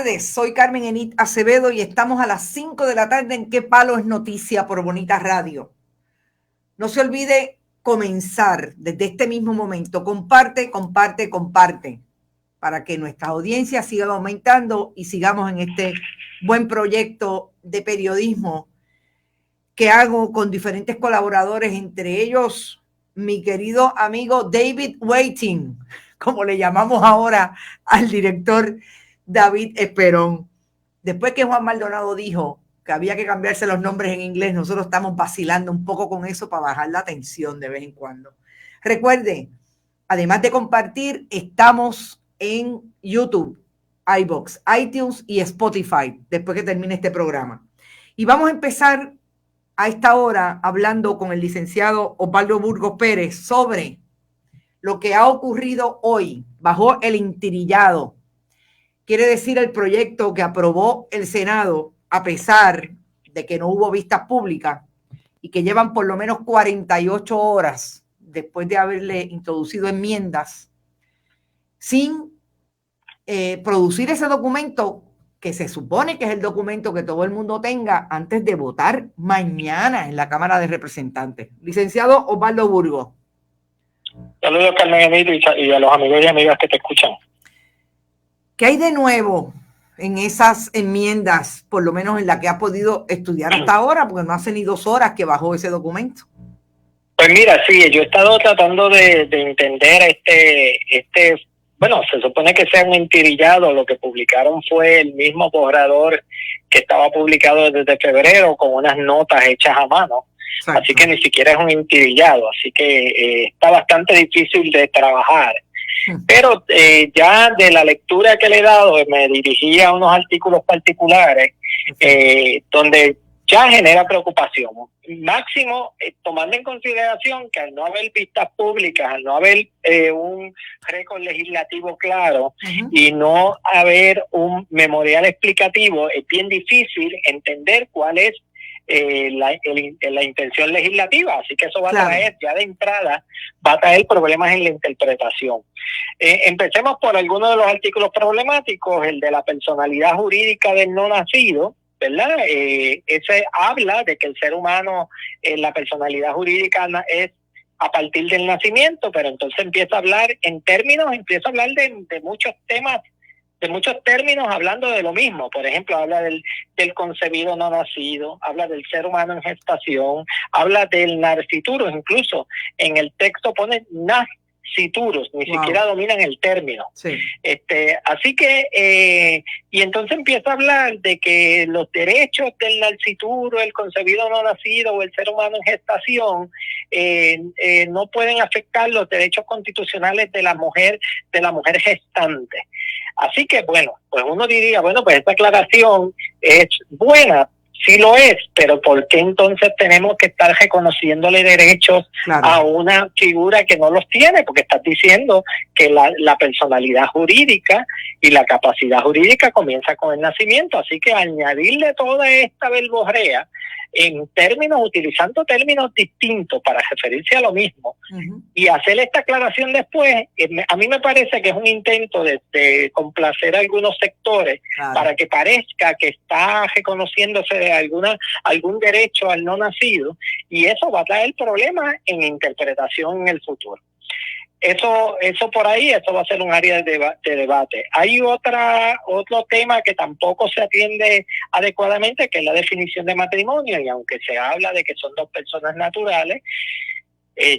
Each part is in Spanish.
tardes, soy Carmen Enit Acevedo y estamos a las 5 de la tarde en ¿Qué Palo es Noticia? Por Bonita Radio. No se olvide comenzar desde este mismo momento. Comparte para que nuestra audiencia siga aumentando y sigamos en este buen proyecto de periodismo que hago con diferentes colaboradores, entre ellos mi querido amigo David Waiting, como le llamamos ahora al director David Esperón. Después que Juan Maldonado dijo que había que cambiarse los nombres en inglés, nosotros estamos vacilando un poco con eso para bajar la tensión de vez en cuando. Recuerde, además de compartir, estamos en YouTube, iVoox, iTunes y Spotify después que termine este programa. Y vamos a empezar a esta hora hablando con el licenciado Osvaldo Burgos Pérez sobre lo que ha ocurrido hoy bajo el intirillado. Quiere decir el proyecto que aprobó el Senado a pesar de que no hubo vistas públicas y que llevan por lo menos 48 horas después de haberle introducido enmiendas sin producir ese documento que se supone que es el documento que todo el mundo tenga antes de votar mañana en la Cámara de Representantes. Licenciado Osvaldo Burgos. Saludos, Carmen Emilio, y a los amigos y amigas que te escuchan. ¿Qué hay de nuevo en esas enmiendas, por lo menos en la que has podido estudiar hasta ahora? Porque no hace ni 2 horas que bajó ese documento. Pues mira, sí, yo he estado tratando de entender bueno, se supone que sea un entirillado. Lo que publicaron fue el mismo borrador que estaba publicado desde febrero con unas notas hechas a mano. Exacto. Así que ni siquiera es un entirillado, así que está bastante difícil de trabajar. Pero ya de la lectura que le he dado, me dirigí a unos artículos particulares donde ya genera preocupación. Máximo, tomando en consideración que al no haber vistas públicas, al no haber un récord legislativo claro y no haber un memorial explicativo, es bien difícil entender cuál es la intención legislativa. Así que eso va a traer, ya de entrada, va a traer problemas en la interpretación. Empecemos por algunos de los artículos problemáticos. El de la personalidad jurídica del no nacido, ¿verdad? Ese habla de que el ser humano, la personalidad jurídica es a partir del nacimiento, pero entonces empieza a hablar de muchos temas, de muchos términos, hablando de lo mismo. Por ejemplo, habla del concebido no nacido, habla del ser humano en gestación, habla del nascituro, incluso en el texto pone nascituros, ni siquiera dominan el término. Sí. Así que, y entonces empieza a hablar de que los derechos del nascituro, el concebido no nacido o el ser humano en gestación no pueden afectar los derechos constitucionales de la mujer gestante. Así que, bueno, pues uno diría, bueno, pues esta aclaración es buena, sí lo es, pero ¿por qué entonces tenemos que estar reconociéndole derechos a una figura que no los tiene? Porque estás diciendo que la personalidad jurídica y la capacidad jurídica comienza con el nacimiento. Así que añadirle toda esta verborrea en términos, utilizando términos distintos para referirse a lo mismo y hacer esta aclaración después, a mí me parece que es un intento de complacer a algunos sectores para que parezca que está reconociéndose de algún derecho al no nacido, y eso va a traer problemas en interpretación en el futuro. Eso por ahí, eso va a ser un área de debate. Hay otro tema que tampoco se atiende adecuadamente, que es la definición de matrimonio, y aunque se habla de que son 2 personas naturales,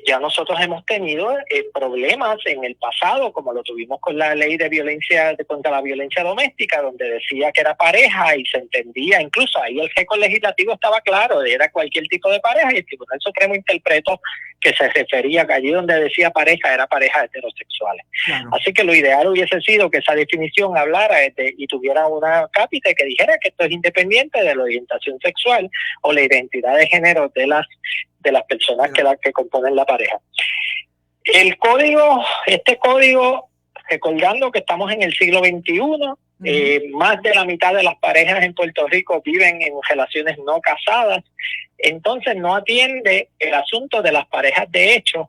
ya nosotros hemos tenido problemas en el pasado, como lo tuvimos con la ley de violencia contra la violencia doméstica, donde decía que era pareja y se entendía, incluso ahí el récord legislativo estaba claro, era cualquier tipo de pareja, y el Tribunal Supremo interpretó que se refería, que allí donde decía pareja era pareja heterosexuales. Así que lo ideal hubiese sido que esa definición hablara y tuviera una cápita que dijera que esto es independiente de la orientación sexual o la identidad de género de las personas que componen la pareja. Este código, recordando que estamos en el siglo XXI, más de la mitad de las parejas en Puerto Rico viven en relaciones no casadas, entonces no atiende el asunto de las parejas de hecho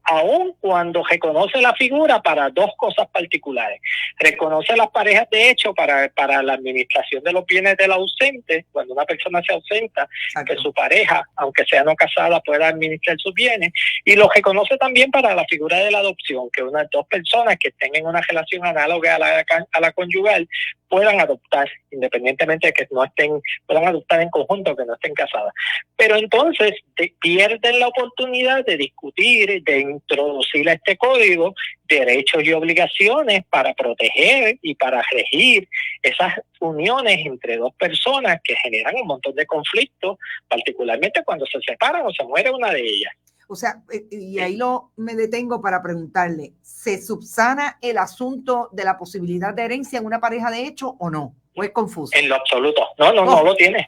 aun cuando reconoce la figura para dos cosas particulares. Reconoce las parejas de hecho para la administración de los bienes del ausente, cuando una persona se ausenta, que su pareja, aunque sea no casada, pueda administrar sus bienes, y lo reconoce también para la figura de la adopción, que unas dos personas que estén en una relación análoga a la conyugal puedan adoptar, independientemente de que no estén, puedan adoptar en conjunto, que no estén casadas. Pero entonces pierden la oportunidad de discutir, de introducir a este código derechos y obligaciones para proteger y para regir esas uniones entre dos personas que generan un montón de conflictos, particularmente cuando se separan o se muere una de ellas. O sea, y ahí me detengo para preguntarle, ¿se subsana el asunto de la posibilidad de herencia en una pareja de hecho o no? ¿O es confuso? En lo absoluto. No lo tiene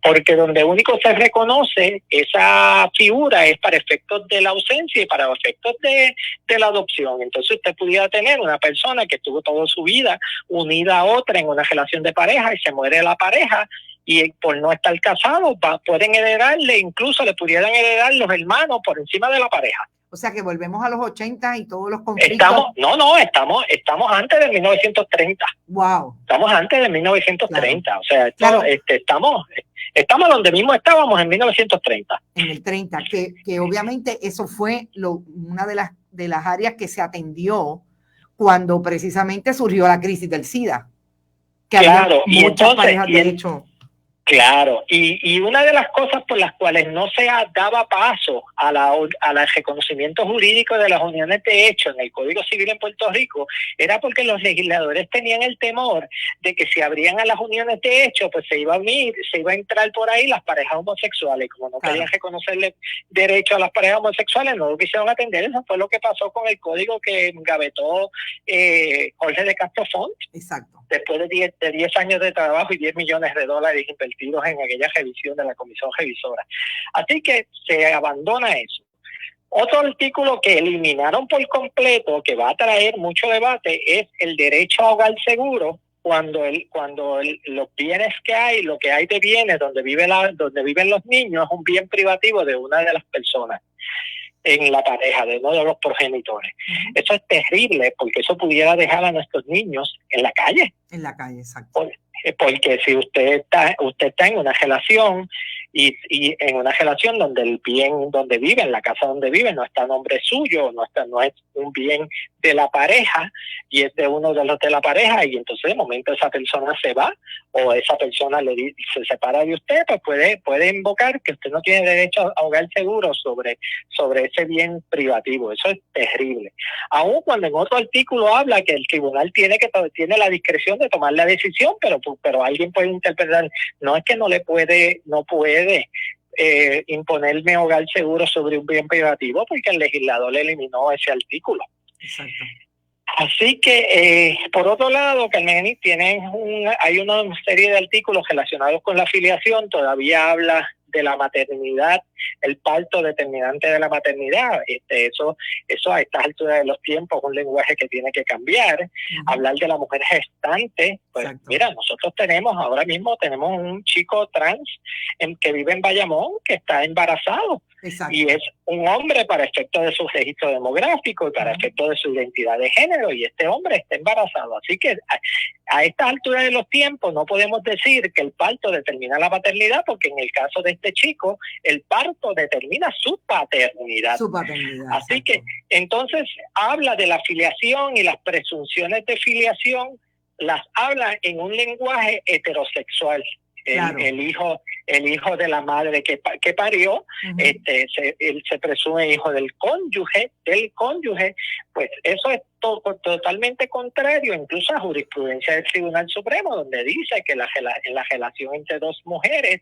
porque donde único se reconoce esa figura es para efectos de la ausencia y para efectos de la adopción. Entonces usted pudiera tener una persona que estuvo toda su vida unida a otra en una relación de pareja y se muere la pareja, y por no estar casados pueden heredarle, incluso le pudieran heredar los hermanos por encima de la pareja. O sea que volvemos a los 80 y todos los conflictos. Estamos antes de 1930. Wow. Estamos antes de 1930. Claro. O sea, claro. Estamos donde mismo estábamos en 1930. En el 30, que obviamente eso fue una de las áreas que se atendió cuando precisamente surgió la crisis del SIDA. Que claro, había muchas parejas de hecho. Claro, y una de las cosas por las cuales no se daba paso al reconocimiento jurídico de las uniones de hecho en el Código Civil en Puerto Rico era porque los legisladores tenían el temor de que si abrían a las uniones de hecho, pues se iba a entrar por ahí las parejas homosexuales. Como no querían reconocerle derecho a las parejas homosexuales, no lo quisieron atender. Eso fue lo que pasó con el código que engavetó Jorge de Castro Font. Exacto. Después de 10 años de trabajo y $10 millones invertidos en aquella revisión de la comisión revisora. Así que se abandona eso. Otro artículo que eliminaron por completo, que va a traer mucho debate, es el derecho a hogar seguro, cuando los bienes que hay, lo que hay de bienes donde viven los niños, es un bien privativo de una de las personas en la pareja, de uno de los progenitores. Eso es terrible, porque eso pudiera dejar a nuestros niños en la calle. En la calle, exacto. Porque si usted está en una relación y en una relación donde el bien donde vive, en la casa donde vive, no está a nombre suyo, no es un bien de la pareja y es de uno de los de la pareja, y entonces de momento esa persona se va o esa persona se separa de usted, pues puede invocar que usted no tiene derecho a hogar seguro sobre ese bien privativo. Eso es terrible. Aun cuando en otro artículo habla que el tribunal tiene la discreción de tomar la decisión, pero alguien puede interpretar, no es que no puede imponerme hogar seguro sobre un bien privativo, porque el legislador le eliminó ese artículo. Exacto. Así que, por otro lado, Carmen, hay una serie de artículos relacionados con la filiación. Todavía habla de la maternidad, el parto determinante de la maternidad. Eso a estas alturas de los tiempos es un lenguaje que tiene que cambiar. Hablar de la mujer gestante, pues exacto. Mira, nosotros ahora mismo tenemos un chico trans que vive en Bayamón que está embarazado. Exacto. Y es un hombre para efectos de su registro demográfico y para efectos de su identidad de género, y este hombre está embarazado. Así que a estas alturas de los tiempos no podemos decir que el parto determina la paternidad, porque en el caso de este chico, el parto determina su paternidad. Así exacto. Que entonces habla de la filiación y las presunciones de filiación, las habla en un lenguaje heterosexual. Claro. El hijo de la madre que parió, él se presume hijo del cónyuge, pues eso es totalmente contrario incluso a jurisprudencia del Tribunal Supremo, donde dice que en la relación entre dos mujeres,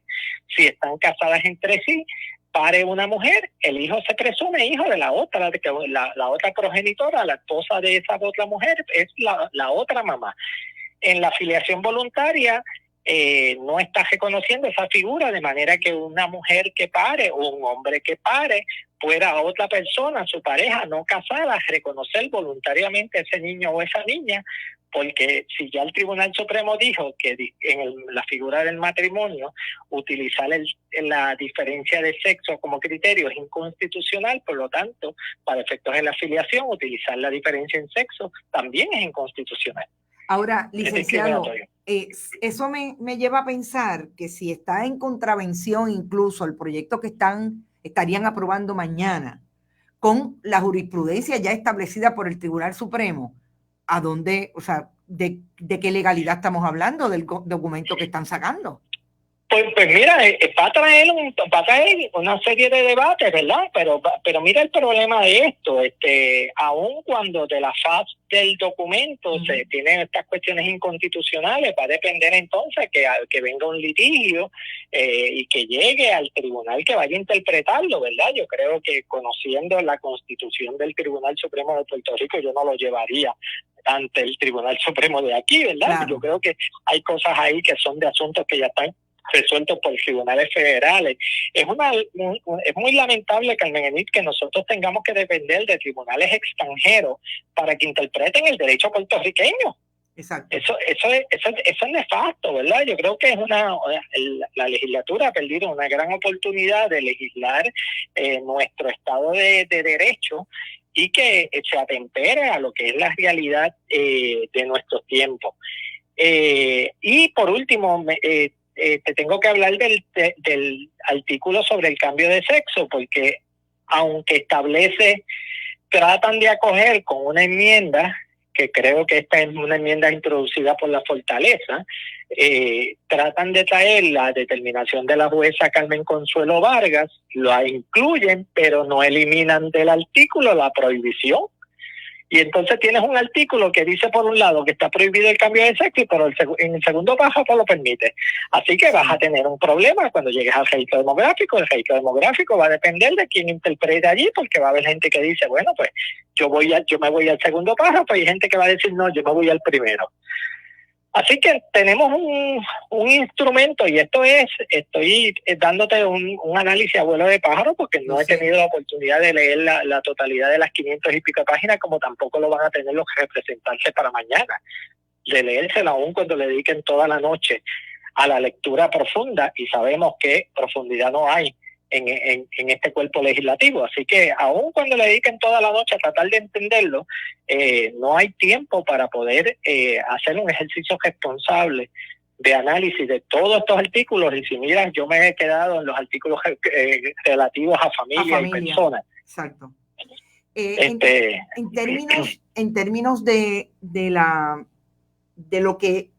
si están casadas entre sí, pare una mujer, el hijo se presume hijo de la otra, de que la otra progenitora, la esposa de esa otra mujer, es la otra mamá. En la filiación voluntaria, no está reconociendo esa figura, de manera que una mujer que pare o un hombre que pare pueda a otra persona, su pareja no casada, reconocer voluntariamente a ese niño o esa niña, porque si ya el Tribunal Supremo dijo que en la figura del matrimonio utilizar la diferencia de sexo como criterio es inconstitucional, por lo tanto, para efectos de la afiliación, utilizar la diferencia en sexo también es inconstitucional. Ahora, licenciado, eso me lleva a pensar que si está en contravención incluso el proyecto que estarían aprobando mañana con la jurisprudencia ya establecida por el Tribunal Supremo, ¿a dónde, o sea, de qué legalidad estamos hablando del documento que están sacando? Pues mira, va a traer una serie de debates, ¿verdad? Pero mira el problema de esto, aun cuando de la faz del documento se tienen estas cuestiones inconstitucionales, va a depender entonces que venga un litigio y que llegue al tribunal que vaya a interpretarlo, ¿verdad? Yo creo que conociendo la Constitución del Tribunal Supremo de Puerto Rico, yo no lo llevaría ante el Tribunal Supremo de aquí, ¿verdad? Claro. Yo creo que hay cosas ahí que son de asuntos que ya están resueltos por tribunales federales. Es muy lamentable, Carmen Enid, que nosotros tengamos que depender de tribunales extranjeros para que interpreten el derecho puertorriqueño. Exacto. Eso es nefasto, ¿verdad? Yo creo que la legislatura ha perdido una gran oportunidad de legislar nuestro Estado de Derecho y que se atempere a lo que es la realidad de nuestros tiempos. Y por último, te tengo que hablar del artículo sobre el cambio de sexo, porque aunque tratan de acoger con una enmienda, que creo que esta es una enmienda introducida por la Fortaleza, tratan de traer la determinación de la jueza Carmen Consuelo Vargas, la incluyen, pero no eliminan del artículo la prohibición. Y entonces tienes un artículo que dice por un lado que está prohibido el cambio de sexo, pero en el segundo párrafo lo permite. Así que vas a tener un problema cuando llegues al registro demográfico. El registro demográfico va a depender de quién interprete allí, porque va a haber gente que dice, bueno, pues yo me voy al segundo párrafo, y hay gente que va a decir, no, yo me voy al primero. Así que tenemos un instrumento, y estoy dándote un análisis a vuelo de pájaro, porque no he tenido la oportunidad de leer la totalidad de las 500 y pico páginas, como tampoco lo van a tener los representantes para mañana, de leérsela aún cuando le dediquen toda la noche a la lectura profunda, y sabemos que profundidad no hay en este cuerpo legislativo. Así que aun cuando le dediquen toda la noche a tratar de entenderlo, no hay tiempo para poder hacer un ejercicio responsable de análisis de todos estos artículos. Y si miras, yo me he quedado en los artículos relativos a familia y personas. Exacto. En términos de lo que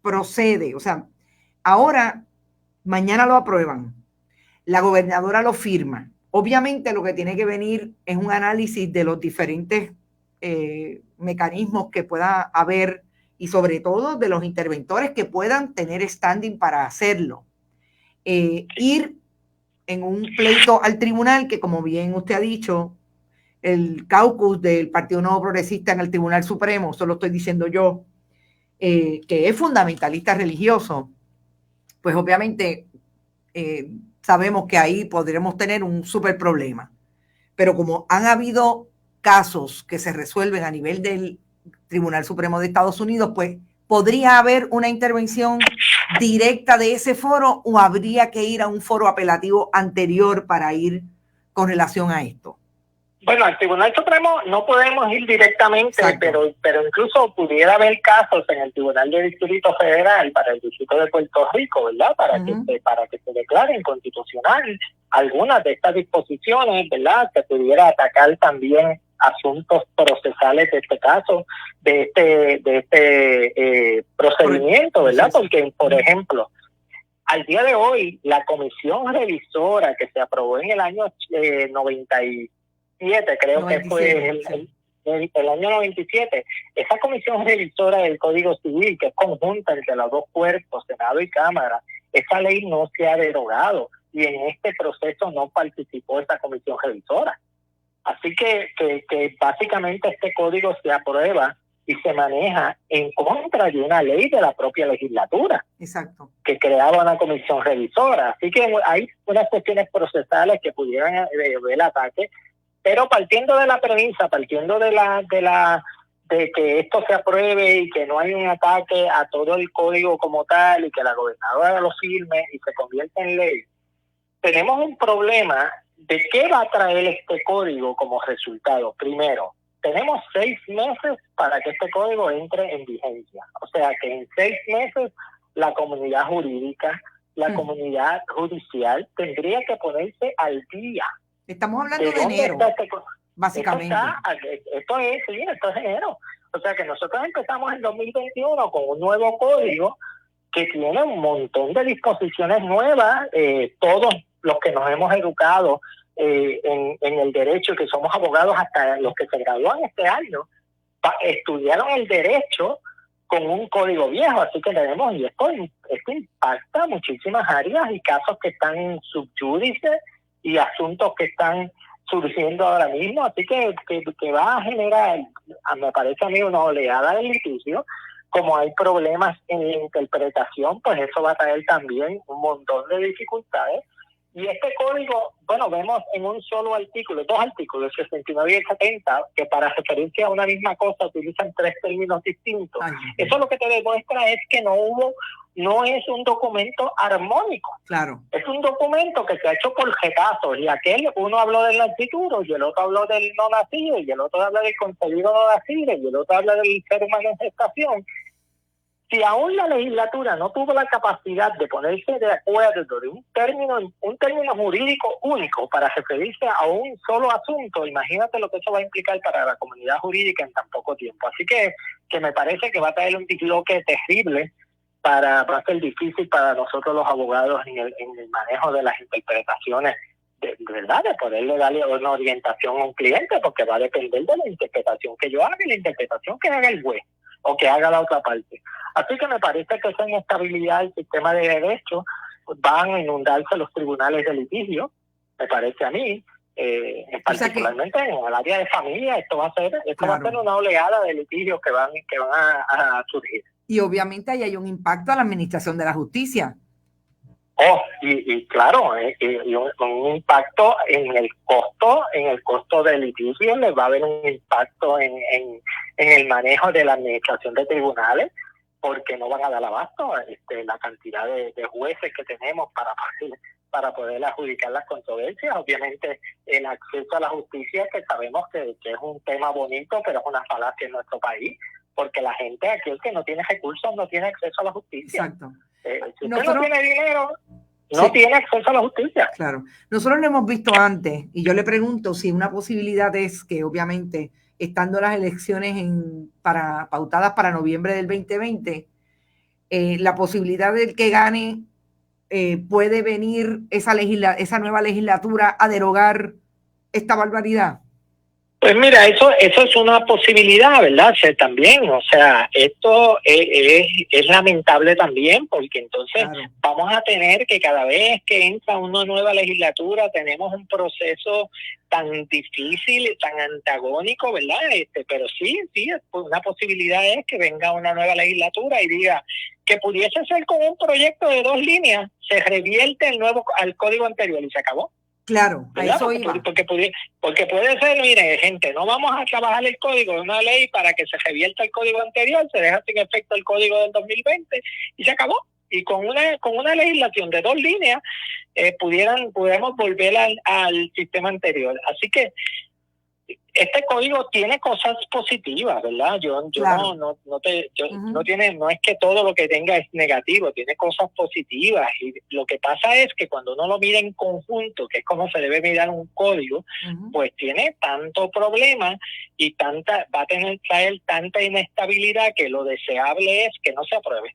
procede, o sea, ahora, mañana lo aprueban, la gobernadora lo firma. Obviamente lo que tiene que venir es un análisis de los diferentes mecanismos que pueda haber, y sobre todo de los interventores que puedan tener standing para hacerlo. Ir en un pleito al tribunal, que como bien usted ha dicho, el caucus del Partido Nuevo Progresista en el Tribunal Supremo, eso lo estoy diciendo yo, que es fundamentalista religioso, pues obviamente sabemos que ahí podremos tener un súper problema. Pero como han habido casos que se resuelven a nivel del Tribunal Supremo de Estados Unidos, pues podría haber una intervención directa de ese foro, o habría que ir a un foro apelativo anterior para ir con relación a esto. Bueno, al Tribunal Supremo no podemos ir directamente, pero incluso pudiera haber casos en el Tribunal de Distrito Federal para el Distrito de Puerto Rico, ¿verdad? Para que se declaren constitucional algunas de estas disposiciones, ¿verdad? Que pudiera atacar también asuntos procesales de este caso, de este procedimiento, ¿verdad? Porque, por ejemplo, al día de hoy, la comisión revisora que se aprobó en el año 97, creo 97, que fue el año 97, esa comisión revisora del Código Civil, que es conjunta entre los dos cuerpos, Senado y Cámara, esa ley no se ha derogado, y en este proceso no participó esa comisión revisora. Así que básicamente este código se aprueba y se maneja en contra de una ley de la propia legislatura. Exacto. Que creaba una comisión revisora. Así que hay unas cuestiones procesales que pudieran ver ataque, pero partiendo de la premisa, partiendo de que esto se apruebe y que no hay un ataque a todo el código como tal y que la gobernadora lo firme y se convierta en ley, tenemos un problema de qué va a traer este código como resultado. Primero, tenemos 6 meses para que este código entre en vigencia. O sea que en 6 meses la comunidad jurídica, la comunidad judicial tendría que ponerse al día. Estamos hablando de enero, básicamente. Esto es enero. O sea que nosotros empezamos en 2021 con un nuevo código que tiene un montón de disposiciones nuevas. Todos los que nos hemos educado en el derecho, que somos abogados, hasta los que se gradúan este año, estudiaron el derecho con un código viejo, así que tenemos, y esto impacta muchísimas áreas y casos que están en subjúdice y asuntos que están surgiendo ahora mismo, así que va a generar, me parece a mí, una oleada de litigio. Como hay problemas en la interpretación, pues eso va a traer también un montón de dificultades. Y este código, bueno, vemos en un solo artículo, 2 artículos, 69 y el 70, que para referencia a una misma cosa utilizan 3 términos distintos. Eso lo que te demuestra es que no es un documento armónico. Claro. Es un documento que se ha hecho por retazos, y uno habló del nacituro, y el otro habló del no nacido, y el otro habla del concebido no nacido, y el otro habla del ser humano en gestación. Si aún la legislatura no tuvo la capacidad de ponerse de acuerdo de un término jurídico único para referirse a un solo asunto, imagínate lo que eso va a implicar para la comunidad jurídica en tan poco tiempo. Así que me parece que va a traer un disloque terrible, va a ser difícil para nosotros los abogados en el manejo de las interpretaciones, de verdad, de poderle darle una orientación a un cliente, porque va a depender de la interpretación que yo haga y la interpretación que haga el juez o que haga la otra parte. Así que me parece que esa inestabilidad del sistema de derecho van a inundarse los tribunales de litigio, me parece a mí, particularmente en el área de familia. Esto va a ser una oleada de litigios que van a surgir. Y obviamente ahí hay un impacto a la administración de la justicia. Y claro, y un impacto en el costo del litigio. Le va a haber un impacto en el manejo de la administración de tribunales, porque no van a dar abasto la cantidad de jueces que tenemos para poder adjudicar las controversias. Obviamente el acceso a la justicia, que sabemos que es un tema bonito, pero es una falacia en nuestro país, porque la gente aquí, el que no tiene recursos, no tiene acceso a la justicia. Exacto. Si usted no tiene dinero, no tiene acceso a la justicia. Claro. Nosotros lo hemos visto antes, y yo le pregunto si una posibilidad es que, obviamente, estando las elecciones pautadas para noviembre del 2020, la posibilidad de que gane, puede venir esa nueva legislatura a derogar esta barbaridad. Pues mira, eso es una posibilidad, ¿verdad? También, o sea, esto es lamentable también, porque entonces vamos a tener que cada vez que entra una nueva legislatura tenemos un proceso tan difícil, tan antagónico, ¿verdad? Pero sí, una posibilidad es que venga una nueva legislatura y diga que pudiese ser con un proyecto de 2 líneas, se revierte al código anterior y se acabó. Claro, a eso iba. Porque puede ser, mire, gente, no vamos a trabajar el código de una ley para que se revierta el código anterior, se deja sin efecto el código del 2020 y se acabó. Y con una legislación de 2 líneas pudiéramos volver al sistema anterior. Así que este código tiene cosas positivas, ¿verdad? Claro. No es que todo lo que tenga es negativo, tiene cosas positivas, y lo que pasa es que cuando uno lo mira en conjunto, que es como se debe mirar un código, pues tiene tanto problema y va a traer tanta inestabilidad que lo deseable es que no se apruebe.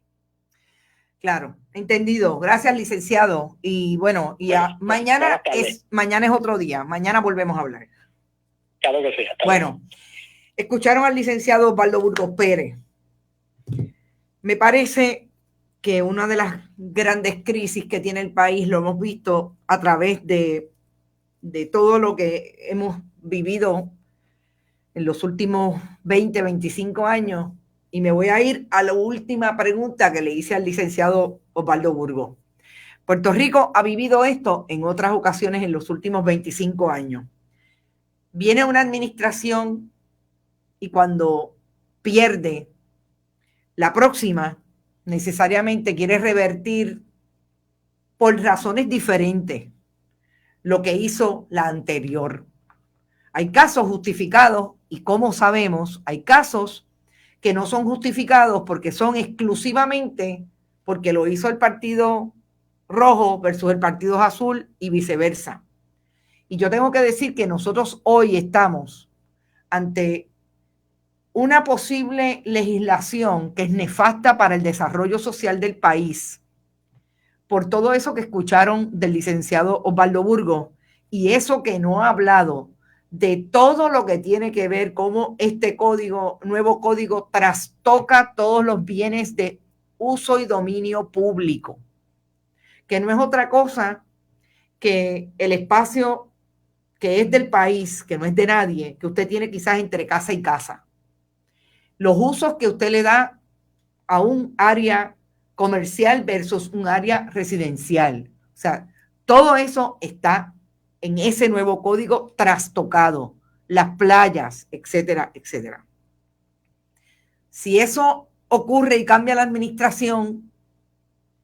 Claro, entendido. Gracias, licenciado. Y bueno, mañana es otro día. Mañana volvemos a hablar. Claro que sí. Bueno, escucharon al licenciado Osvaldo Burgos Pérez. Me parece que una de las grandes crisis que tiene el país lo hemos visto a través de todo lo que hemos vivido en los últimos 20, 25 años, y me voy a ir a la última pregunta que le hice al licenciado Osvaldo Burgos. Puerto Rico ha vivido esto en otras ocasiones en los últimos 25 años. Viene una administración y cuando pierde la próxima, necesariamente quiere revertir por razones diferentes lo que hizo la anterior. Hay casos justificados y, como sabemos, hay casos que no son justificados porque son exclusivamente porque lo hizo el Partido Rojo versus el Partido Azul y viceversa. Y yo tengo que decir que nosotros hoy estamos ante una posible legislación que es nefasta para el desarrollo social del país, por todo eso que escucharon del licenciado Osvaldo Burgos y eso que no ha hablado de todo lo que tiene que ver cómo este nuevo código trastoca todos los bienes de uso y dominio público, que no es otra cosa que el espacio que es del país, que no es de nadie, que usted tiene quizás entre casa y casa. Los usos que usted le da a un área comercial versus un área residencial. O sea, todo eso está en ese nuevo código trastocado, las playas, etcétera, etcétera. Si eso ocurre y cambia la administración,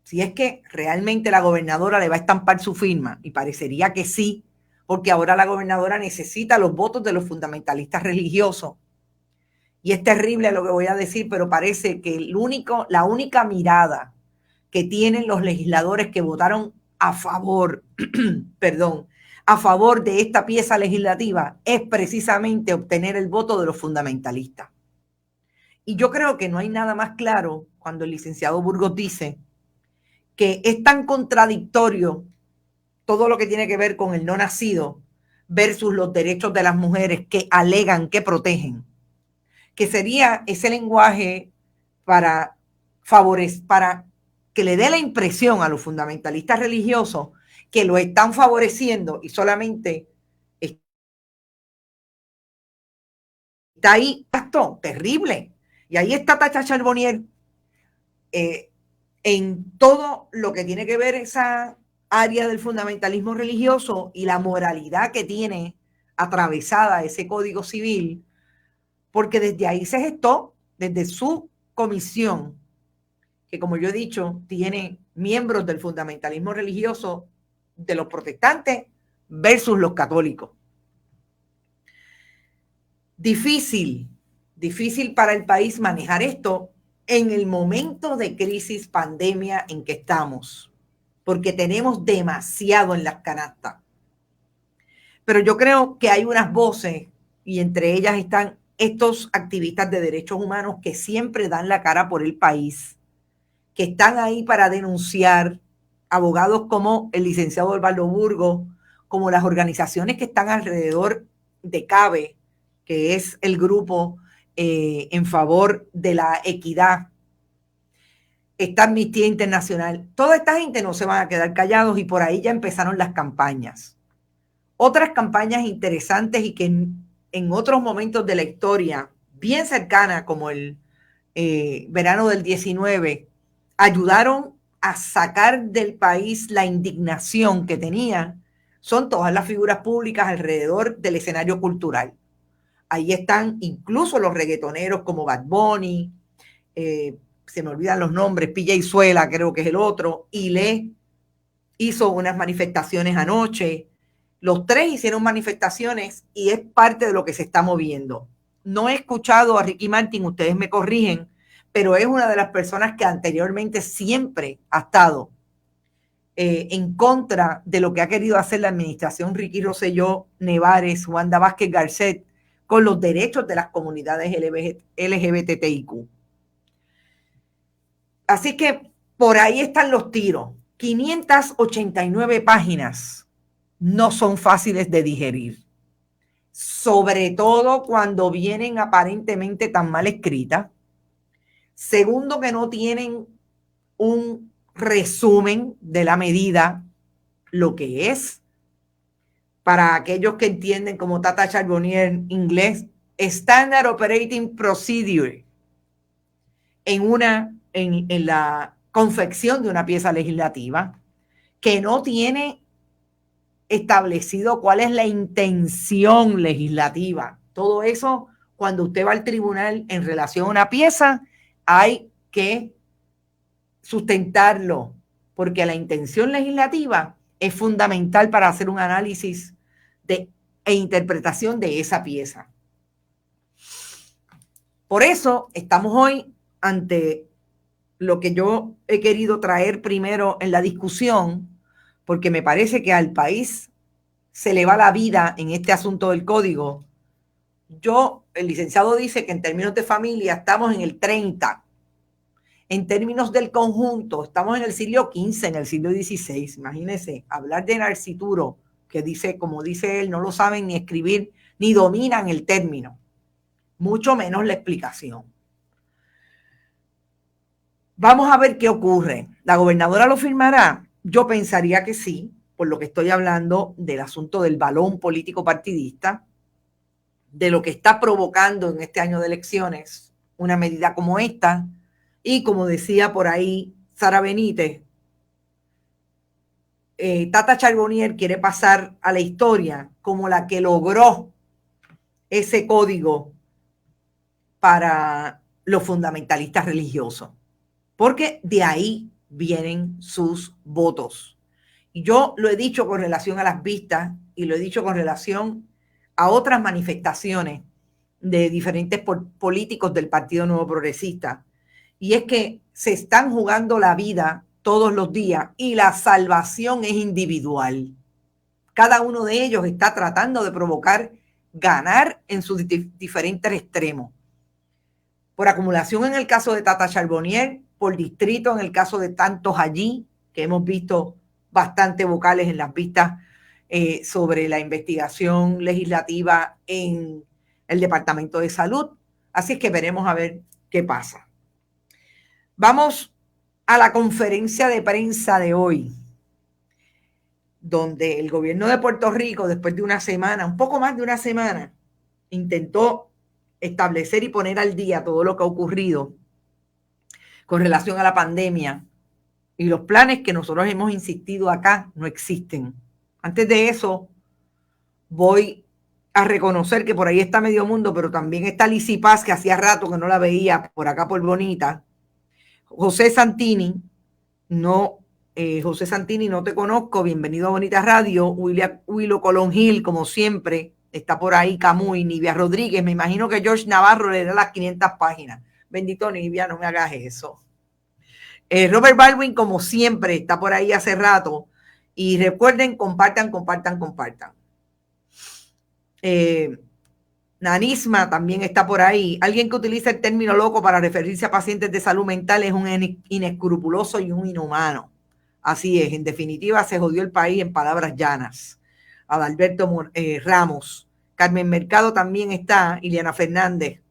si es que realmente la gobernadora le va a estampar su firma, y parecería que sí, porque ahora la gobernadora necesita los votos de los fundamentalistas religiosos. Y es terrible lo que voy a decir, pero parece que la única mirada que tienen los legisladores que votaron a favor, a favor de esta pieza legislativa es precisamente obtener el voto de los fundamentalistas. Y yo creo que no hay nada más claro cuando el licenciado Burgos dice que es tan contradictorio todo lo que tiene que ver con el no nacido versus los derechos de las mujeres que alegan que protegen, que sería ese lenguaje para que le dé la impresión a los fundamentalistas religiosos que lo están favoreciendo y solamente está ahí, esto terrible. Y ahí está Tacha Charbonnier en todo lo que tiene que ver esa área del fundamentalismo religioso y la moralidad que tiene atravesada ese código civil, porque desde ahí se gestó, desde su comisión, que como yo he dicho, tiene miembros del fundamentalismo religioso de los protestantes versus los católicos. Difícil para el país manejar esto en el momento de crisis, pandemia en que estamos, porque tenemos demasiado en las canastas. Pero yo creo que hay unas voces, y entre ellas están estos activistas de derechos humanos que siempre dan la cara por el país, que están ahí para denunciar, abogados como el licenciado Osvaldo Burgos, como las organizaciones que están alrededor de CABE, que es el grupo en favor de la equidad. Está Amnistía Internacional. Toda esta gente no se van a quedar callados y por ahí ya empezaron las campañas. Otras campañas interesantes y que en otros momentos de la historia, bien cercana como el verano del 19, ayudaron a sacar del país la indignación que tenían, son todas las figuras públicas alrededor del escenario cultural. Ahí están incluso los reggaetoneros como Bad Bunny, se me olvidan los nombres, PJ Suela creo que es el otro, y le hizo unas manifestaciones anoche. Los tres hicieron manifestaciones y es parte de lo que se está moviendo. No he escuchado a Ricky Martin, ustedes me corrigen, pero es una de las personas que anteriormente siempre ha estado en contra de lo que ha querido hacer la administración Ricky Rosselló, Nevares, Wanda Vázquez Garcet, con los derechos de las comunidades LGBTIQ. Así que por ahí están los tiros. 589 páginas no son fáciles de digerir, sobre todo cuando vienen aparentemente tan mal escritas. Segundo, que no tienen un resumen de la medida, lo que es, para aquellos que entienden como Tata Charbonnier inglés, Standard Operating Procedure en la confección de una pieza legislativa que no tiene establecido cuál es la intención legislativa. Todo eso, cuando usted va al tribunal en relación a una pieza, hay que sustentarlo, porque la intención legislativa es fundamental para hacer un análisis e interpretación de esa pieza. Por eso estamos hoy ante lo que yo he querido traer primero en la discusión, porque me parece que al país se le va la vida en este asunto del código. El licenciado dice que en términos de familia estamos en el 30. En términos del conjunto, estamos en el siglo XV, en el siglo XVI. Imagínense, hablar de narcituro, que dice, como dice él, no lo saben ni escribir, ni dominan el término, mucho menos la explicación. Vamos a ver qué ocurre. ¿La gobernadora lo firmará? Yo pensaría que sí, por lo que estoy hablando del asunto del balón político partidista, de lo que está provocando en este año de elecciones una medida como esta. Y como decía por ahí Sara Benítez, Tata Charbonnier quiere pasar a la historia como la que logró ese código para los fundamentalistas religiosos, porque de ahí vienen sus votos. Y yo lo he dicho con relación a las vistas y lo he dicho con relación a otras manifestaciones de diferentes políticos del Partido Nuevo Progresista. Y es que se están jugando la vida todos los días y la salvación es individual. Cada uno de ellos está tratando de provocar ganar en sus diferentes extremos. Por acumulación en el caso de Tata Charbonnier, por distrito en el caso de tantos allí, que hemos visto bastante vocales en las vistas sobre la investigación legislativa en el Departamento de Salud. Así es que veremos a ver qué pasa. Vamos a la conferencia de prensa de hoy, donde el gobierno de Puerto Rico, después de una semana, un poco más de una semana, intentó establecer y poner al día todo lo que ha ocurrido con relación a la pandemia, y los planes que nosotros hemos insistido acá no existen. Antes de eso, voy a reconocer que por ahí está Medio Mundo, pero también está Lizzy Paz, que hacía rato que no la veía por acá por Bonita. José Santini, José Santini, no te conozco, bienvenido a Bonita Radio. Willo Colón Gil, como siempre, está por ahí. Camuy, Nivia Rodríguez, me imagino que George Navarro le da las 500 páginas. Bendito Nivia, no me hagas eso. Robert Baldwin, como siempre, está por ahí hace rato. Y recuerden, compartan. Nanisma también está por ahí. Alguien que utiliza el término loco para referirse a pacientes de salud mental es un inescrupuloso y un inhumano. Así es, en definitiva se jodió el país en palabras llanas. Adalberto Ramos, Carmen Mercado también está, Ileana Fernández,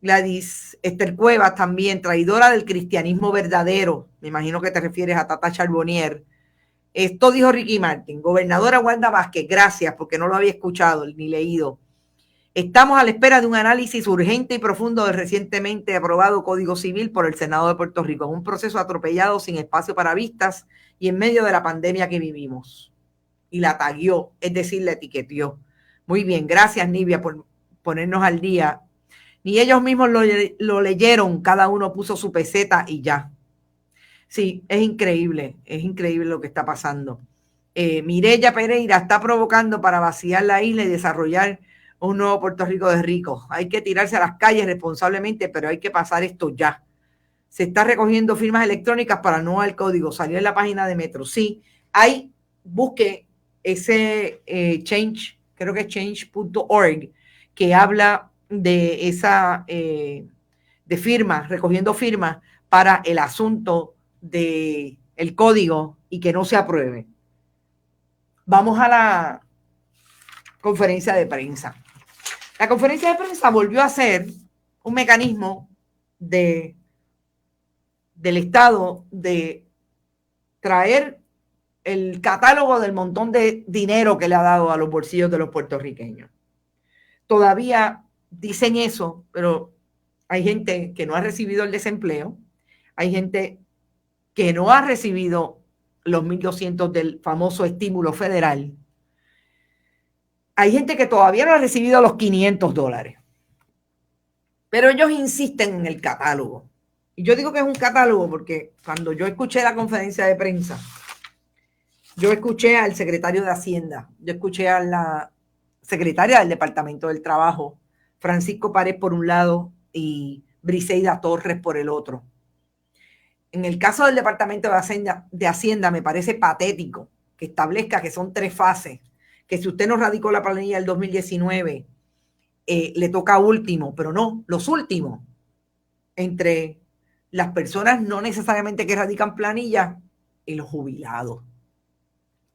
Gladys Esther Cuevas también, traidora del cristianismo verdadero. Me imagino que te refieres a Tata Charbonnier. Esto dijo Ricky Martin. Gobernadora Wanda Vázquez, gracias, porque no lo había escuchado ni leído. Estamos a la espera de un análisis urgente y profundo del recientemente aprobado Código Civil por el Senado de Puerto Rico, en un proceso atropellado, sin espacio para vistas y en medio de la pandemia que vivimos. Y la taguió, es decir, la etiqueteó. Muy bien, gracias Nivia por ponernos al día. Ni ellos mismos lo leyeron, cada uno puso su peseta y ya. Sí, es increíble lo que está pasando. Mireya Pereira está provocando para vaciar la isla y desarrollar un nuevo Puerto Rico de ricos. Hay que tirarse a las calles responsablemente, pero hay que pasar esto ya. Se está recogiendo firmas electrónicas para no al código. Salió en la página de Metro. Sí, busque ese change, creo que es change.org, que habla de esa de firmas, recogiendo firmas para el asunto del código y que no se apruebe. Vamos a la conferencia de prensa. La conferencia de prensa volvió a ser un mecanismo del Estado de traer el catálogo del montón de dinero que le ha dado a los bolsillos de los puertorriqueños. Todavía dicen eso, pero hay gente que no ha recibido el desempleo, hay gente que no ha recibido los 1.200 del famoso estímulo federal, hay gente que todavía no ha recibido los $500, pero ellos insisten en el catálogo. Y yo digo que es un catálogo porque cuando yo escuché la conferencia de prensa, yo escuché al secretario de Hacienda, yo escuché a la secretaria del Departamento del Trabajo, Francisco Párez por un lado y Briseida Torres por el otro. En el caso del Departamento de Hacienda me parece patético que establezca que son 3 fases, que si usted no radicó la planilla del 2019, le toca último, pero no, los últimos, entre las personas no necesariamente que radican planilla y los jubilados.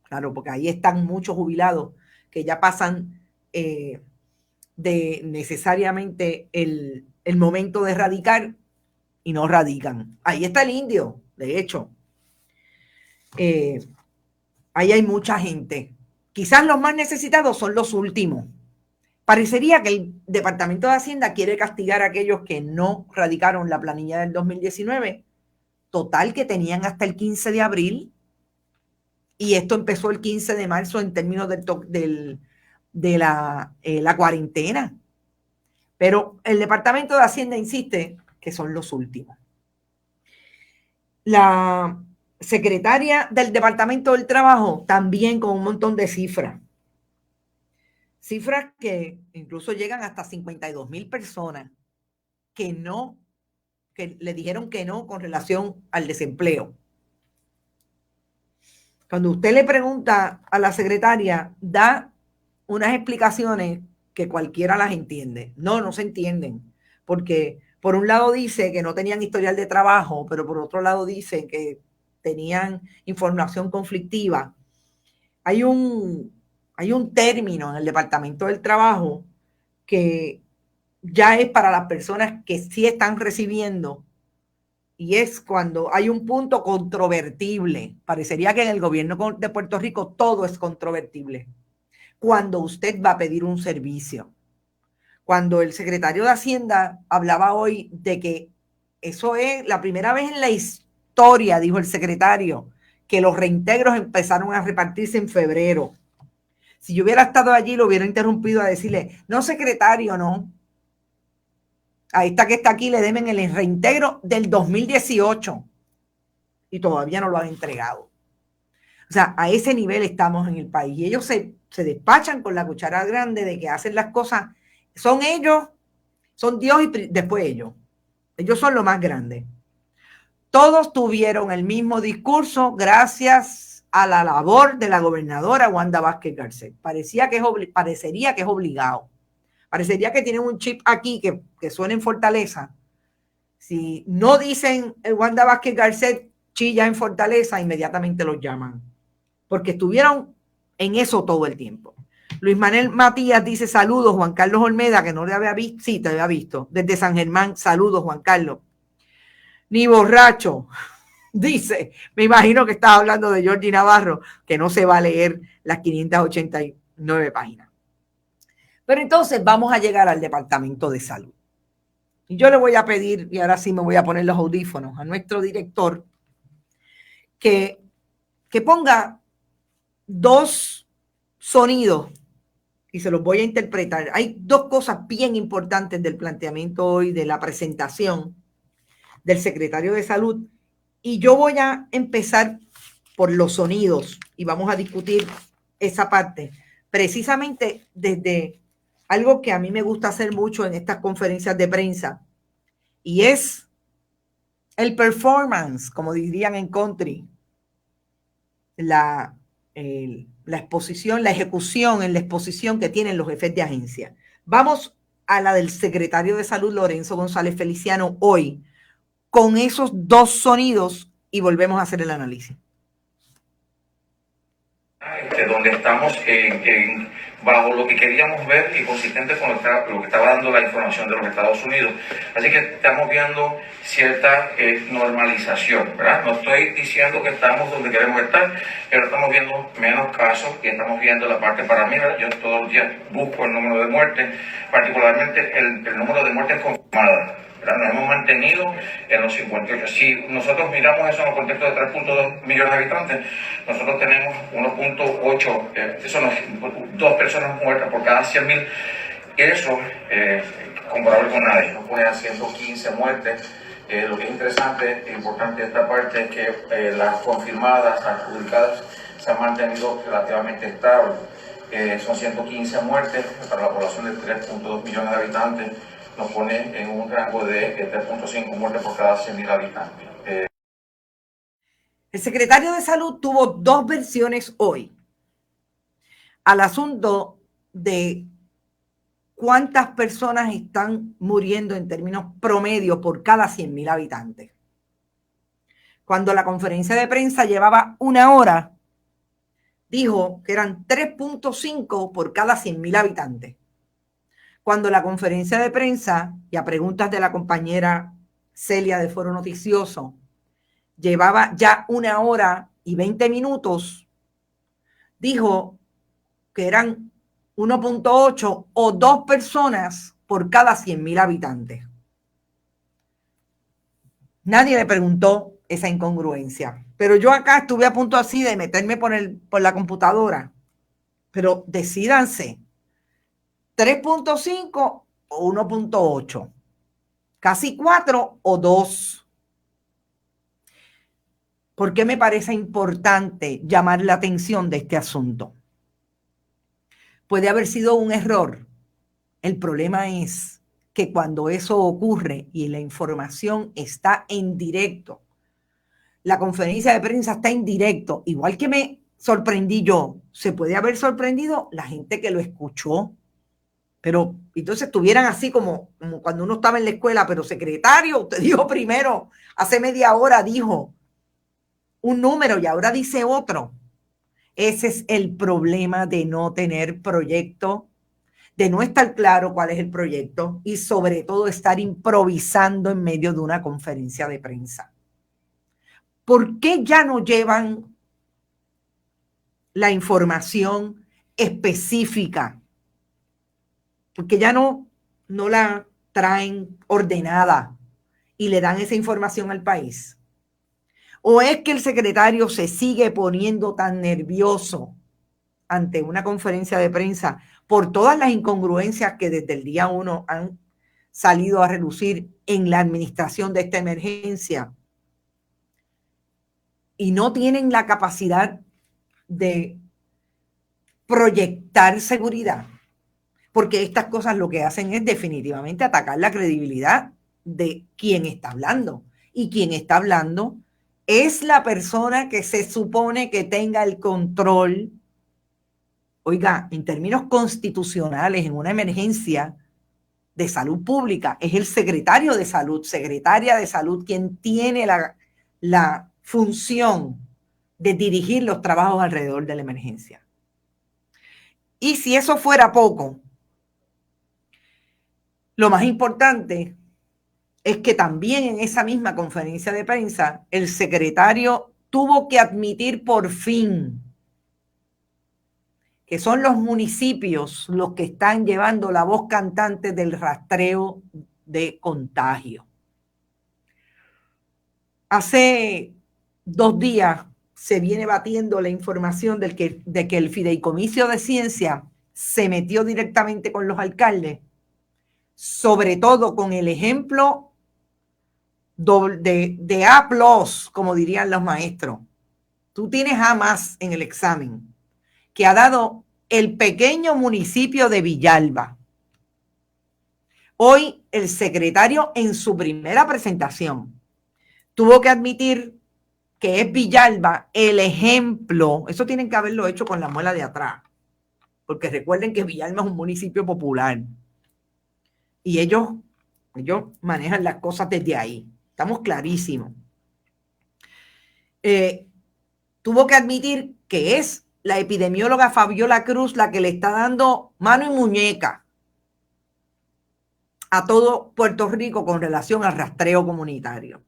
Claro, porque ahí están muchos jubilados que ya pasan de necesariamente el momento de radicar y no radican. Ahí está el indio, de hecho. Ahí hay mucha gente. Quizás los más necesitados son los últimos. Parecería que el Departamento de Hacienda quiere castigar a aquellos que no radicaron la planilla del 2019, total que tenían hasta el 15 de abril, y esto empezó el 15 de marzo en términos de la cuarentena. Pero el Departamento de Hacienda insiste que son los últimos. La secretaria del Departamento del Trabajo también con un montón de cifras. Cifras que incluso llegan hasta 52,000 personas que le dijeron que no con relación al desempleo. Cuando usted le pregunta a la secretaria, da unas explicaciones que cualquiera las entiende. No se entienden, porque por un lado dice que no tenían historial de trabajo, pero por otro lado dice que tenían información conflictiva. Hay un término en el Departamento del Trabajo que ya es para las personas que sí están recibiendo, y es cuando hay un punto controvertible. Parecería que en el gobierno de Puerto Rico todo es controvertible. Cuando usted va a pedir un servicio. Cuando el secretario de Hacienda hablaba hoy de que eso es la primera vez en la historia, dijo el secretario, que los reintegros empezaron a repartirse en febrero. Si yo hubiera estado allí, lo hubiera interrumpido a decirle, no, secretario, no. A esta que está aquí le deben el reintegro del 2018 y todavía no lo han entregado. O sea, a ese nivel estamos en el país. Y ellos se despachan con la cuchara grande de que hacen las cosas. Son ellos, son Dios y después ellos. Ellos son lo más grande. Todos tuvieron el mismo discurso gracias a la labor de la gobernadora Wanda Vázquez Garcet. Parecería que es obligado. Parecería que tienen un chip aquí que suena en Fortaleza. Si no dicen el Wanda Vázquez Garcet chilla en Fortaleza, inmediatamente los llaman. Porque estuvieron en eso todo el tiempo. Luis Manuel Matías dice, saludos, Juan Carlos Olmeda, que no te había visto. Sí, te había visto. Desde San Germán, saludos, Juan Carlos. Ni borracho, dice, me imagino que estás hablando de Jordi Navarro, que no se va a leer las 589 páginas. Pero entonces vamos a llegar al Departamento de Salud. Y yo le voy a pedir, y ahora sí me voy a poner los audífonos, a nuestro director que ponga 2 sonidos y se los voy a interpretar. Hay 2 cosas bien importantes del planteamiento hoy, de la presentación del secretario de Salud, y yo voy a empezar por los sonidos y vamos a discutir esa parte precisamente desde algo que a mí me gusta hacer mucho en estas conferencias de prensa, y es el performance, como dirían en country, la exposición, la ejecución en la exposición que tienen los jefes de agencia. Vamos a la del secretario de Salud, Lorenzo González Feliciano, hoy, con esos 2 sonidos, y volvemos a hacer el análisis. Donde estamos bajo lo que queríamos ver y consistente con lo que estaba dando la información de los Estados Unidos. Así que estamos viendo cierta normalización, ¿verdad? No estoy diciendo que estamos donde queremos estar, pero estamos viendo menos casos y estamos viendo la parte para mí, ¿verdad? Yo todos los días busco el número de muertes, particularmente el número de muertes confirmadas. Nos hemos mantenido en los 58. Si nosotros miramos eso en el contexto de 3.2 millones de habitantes, nosotros tenemos 1.8, eso son 2 personas muertas por cada 100.000. Eso, comparable con nadie, nos pone a 115 muertes. Lo que es interesante e importante de esta parte es que las confirmadas, las publicadas, se han mantenido relativamente estables. Son 115 muertes para la población de 3.2 millones de habitantes. Nos pone en un rango de 3.5 muertes por cada 100.000 habitantes. El secretario de Salud tuvo 2 versiones hoy al asunto de cuántas personas están muriendo en términos promedio por cada 100.000 habitantes. Cuando la conferencia de prensa llevaba 1 hora, dijo que eran 3.5 por cada 100.000 habitantes. Cuando la conferencia de prensa, y a preguntas de la compañera Celia de Foro Noticioso, llevaba ya 1 hora y 20 minutos, dijo que eran 1.8 o 2 personas por cada 100.000 habitantes. Nadie le preguntó esa incongruencia, pero yo acá estuve a punto así de meterme por la computadora, pero decídanse. 3.5 o 1.8, casi 4 o 2. ¿Por qué me parece importante llamar la atención de este asunto? Puede haber sido un error. El problema es que cuando eso ocurre y la información está en directo, la conferencia de prensa está en directo, igual que me sorprendí yo, se puede haber sorprendido la gente que lo escuchó. Pero entonces estuvieran así como cuando uno estaba en la escuela, pero secretario, usted dijo primero, hace media hora dijo un número y ahora dice otro. Ese es el problema de no tener proyecto, de no estar claro cuál es el proyecto y sobre todo estar improvisando en medio de una conferencia de prensa. ¿Por qué ya no llevan la información específica? Porque ya no la traen ordenada y le dan esa información al país. ¿O es que el secretario se sigue poniendo tan nervioso ante una conferencia de prensa por todas las incongruencias que desde el día 1 han salido a relucir en la administración de esta emergencia y no tienen la capacidad de proyectar seguridad? Porque estas cosas lo que hacen es definitivamente atacar la credibilidad de quien está hablando. Y quien está hablando es la persona que se supone que tenga el control. Oiga, en términos constitucionales, en una emergencia de salud pública, es el secretario de salud, secretaria de salud, quien tiene la función de dirigir los trabajos alrededor de la emergencia. Y si eso fuera poco, lo más importante es que también en esa misma conferencia de prensa, el secretario tuvo que admitir por fin que son los municipios los que están llevando la voz cantante del rastreo de contagio. Hace 2 días se viene batiendo la información de que el Fideicomiso de Ciencia se metió directamente con los alcaldes, sobre todo con el ejemplo de A+, como dirían los maestros. Tú tienes A+ en el examen, que ha dado el pequeño municipio de Villalba. Hoy el secretario en su primera presentación tuvo que admitir que es Villalba el ejemplo. Eso tienen que haberlo hecho con la muela de atrás, porque recuerden que Villalba es un municipio popular y ellos manejan las cosas desde ahí. Estamos clarísimos. Tuvo que admitir que es la epidemióloga Fabiola Cruz la que le está dando mano y muñeca a todo Puerto Rico con relación al rastreo comunitario.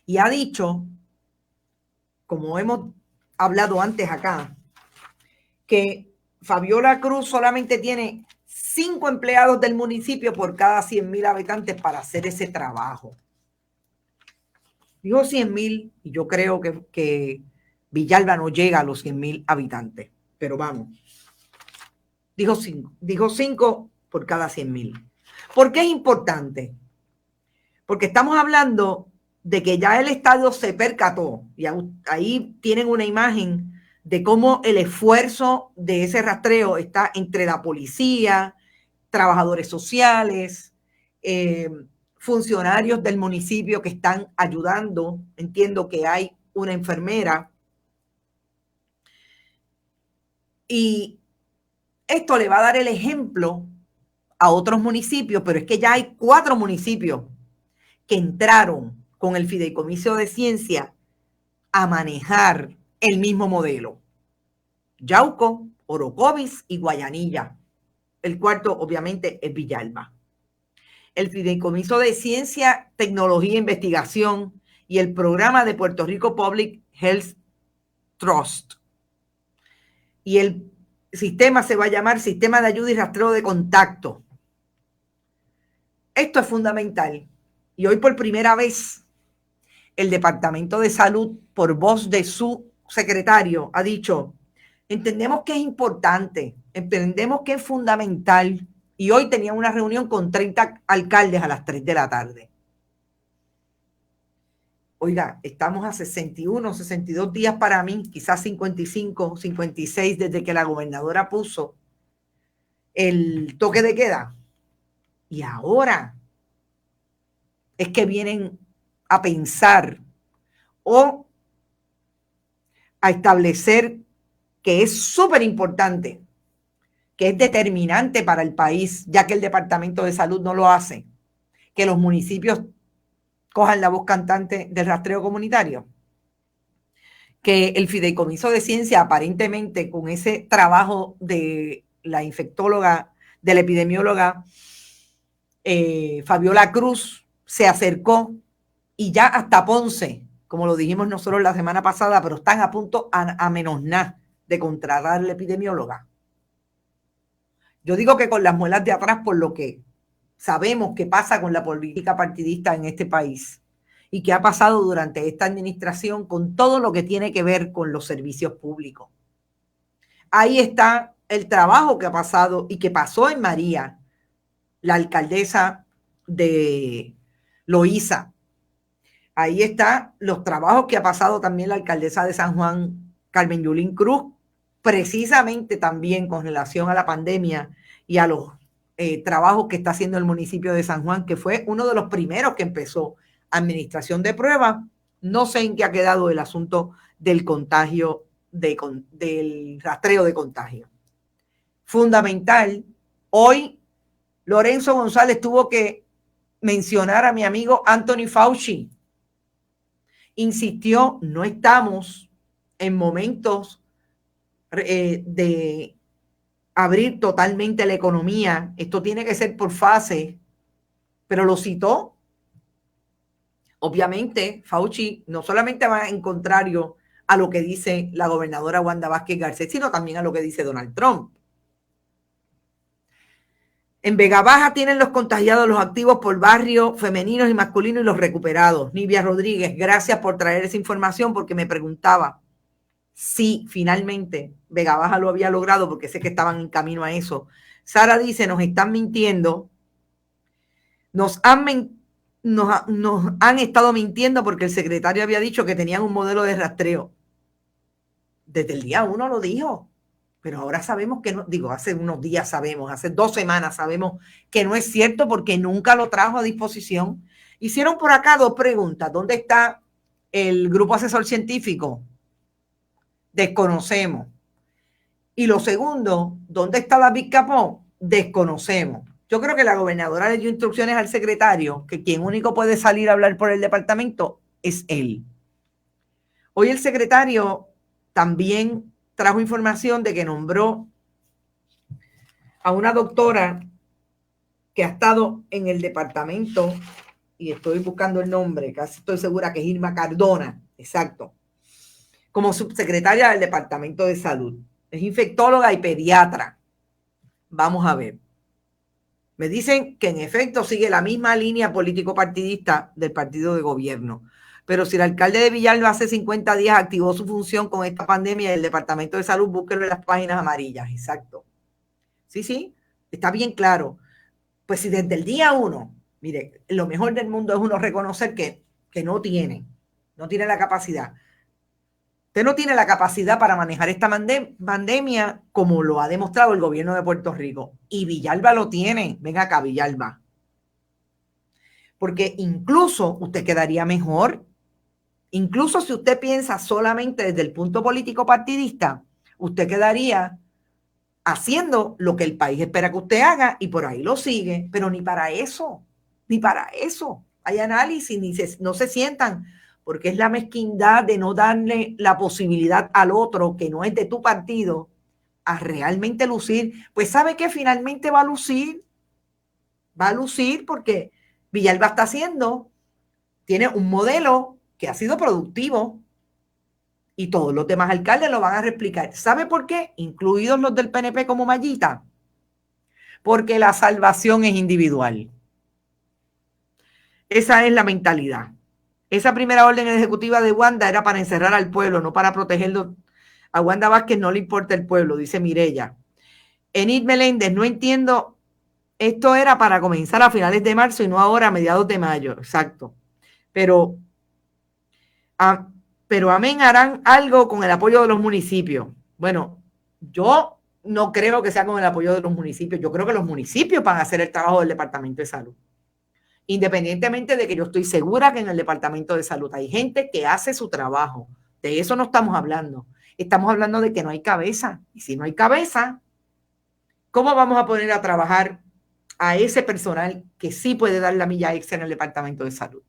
Y ha dicho, como hemos hablado antes acá, que Fabiola Cruz solamente tiene 5 empleados del municipio por cada 100,000 habitantes para hacer ese trabajo. Dijo 100,000 y yo creo que Villalba no llega a los 100,000 habitantes, pero vamos. Dijo 5 por cada 100,000. ¿Por qué es importante? Porque estamos hablando de que ya el Estado se percató, y ahí tienen una imagen de cómo el esfuerzo de ese rastreo está entre la policía, trabajadores sociales, funcionarios del municipio que están ayudando. Entiendo que hay una enfermera. Y esto le va a dar el ejemplo a otros municipios, pero es que ya hay 4 municipios que entraron con el Fideicomiso de Ciencia a manejar el mismo modelo. Yauco, Orocovis y Guayanilla. El cuarto, obviamente, es Villalba. El Fideicomiso de Ciencia, Tecnología e Investigación y el programa de Puerto Rico Public Health Trust. Y el sistema se va a llamar Sistema de Ayuda y Rastreo de Contacto. Esto es fundamental. Y hoy por primera vez el Departamento de Salud, por voz de su secretario, ha dicho: entendemos que es importante, entendemos que es fundamental. Y hoy tenía una reunión con 30 alcaldes a las 3 de la tarde. Oiga, estamos a 61, 62 días para mí, quizás 55, 56 desde que la gobernadora puso el toque de queda. Y ahora es que vienen a pensar o a establecer que es súper importante, que es determinante para el país, ya que el Departamento de Salud no lo hace, que los municipios cojan la voz cantante del rastreo comunitario, que el Fideicomiso de Ciencia, aparentemente con ese trabajo de la infectóloga, de la epidemióloga Fabiola Cruz, se acercó, y ya hasta Ponce, como lo dijimos nosotros la semana pasada, pero están a punto a menos nada de contratar a la epidemióloga. Yo digo que con las muelas de atrás, por lo que sabemos que pasa con la política partidista en este país y que ha pasado durante esta administración con todo lo que tiene que ver con los servicios públicos. Ahí está el trabajo que ha pasado y que pasó en María, la alcaldesa de Loíza. Ahí están los trabajos que ha pasado también la alcaldesa de San Juan, Carmen Yulín Cruz, precisamente también con relación a la pandemia y a los trabajos que está haciendo el municipio de San Juan, que fue uno de los primeros que empezó administración de pruebas. No sé en qué ha quedado el asunto del contagio, del rastreo de contagio. Fundamental. Hoy Lorenzo González tuvo que mencionar a mi amigo Anthony Fauci. Insistió, no estamos en momentos de abrir totalmente la economía. Esto tiene que ser por fase, pero lo citó. Obviamente, Fauci no solamente va en contrario a lo que dice la gobernadora Wanda Vázquez Garcés, sino también a lo que dice Donald Trump. En Vega Baja tienen los contagiados, los activos por barrio, femeninos y masculinos, y los recuperados. Nivia Rodríguez, gracias por traer esa información, porque me preguntaba si finalmente Vega Baja lo había logrado, porque sé que estaban en camino a eso. Sara dice, nos están mintiendo, nos han estado mintiendo porque el secretario había dicho que tenían un modelo de rastreo. Desde el día 1 lo dijo. Pero ahora sabemos que no, digo, hace unos días sabemos, hace 2 semanas sabemos que no es cierto, porque nunca lo trajo a disposición. Hicieron por acá 2 preguntas. ¿Dónde está el grupo asesor científico? Desconocemos. Y lo segundo, ¿dónde está la Big Capó? Desconocemos. Yo creo que la gobernadora le dio instrucciones al secretario que quien único puede salir a hablar por el departamento es él. Hoy el secretario también trajo información de que nombró a una doctora que ha estado en el departamento, y estoy buscando el nombre, casi estoy segura que es Irma Cardona, exacto, como subsecretaria del Departamento de Salud. Es infectóloga y pediatra. Vamos a ver. Me dicen que en efecto sigue la misma línea político-partidista del partido de gobierno. Pero si el alcalde de Villalba hace 50 días activó su función con esta pandemia del Departamento de Salud, búsquelo en las páginas amarillas. Exacto. Sí, está bien claro. Pues si desde el día 1, mire, lo mejor del mundo es uno reconocer que no tiene la capacidad. Usted no tiene la capacidad para manejar esta pandemia como lo ha demostrado el gobierno de Puerto Rico. Y Villalba lo tiene. Venga acá, Villalba. Porque incluso usted quedaría mejor. Incluso si usted piensa solamente desde el punto político partidista, usted quedaría haciendo lo que el país espera que usted haga y por ahí lo sigue. Pero ni para eso hay análisis, no se sientan, porque es la mezquindad de no darle la posibilidad al otro que no es de tu partido a realmente lucir. Pues sabe que finalmente va a lucir porque Villalba está tiene un modelo que ha sido productivo y todos los demás alcaldes lo van a replicar. ¿Sabe por qué? Incluidos los del PNP como Mayita. Porque la salvación es individual. Esa es la mentalidad. Esa primera orden ejecutiva de Wanda era para encerrar al pueblo, no para protegerlo. A Wanda Vázquez no le importa el pueblo, dice Mireya. Enid Meléndez, no entiendo. Esto era para comenzar a finales de marzo y no ahora a mediados de mayo. Exacto. Pero amén, harán algo con el apoyo de los municipios. Bueno, yo no creo que sea con el apoyo de los municipios. Yo creo que los municipios van a hacer el trabajo del Departamento de Salud. Independientemente de que yo estoy segura que en el Departamento de Salud hay gente que hace su trabajo. De eso no estamos hablando. Estamos hablando de que no hay cabeza. Y si no hay cabeza, ¿cómo vamos a poner a trabajar a ese personal que sí puede dar la milla extra en el Departamento de Salud?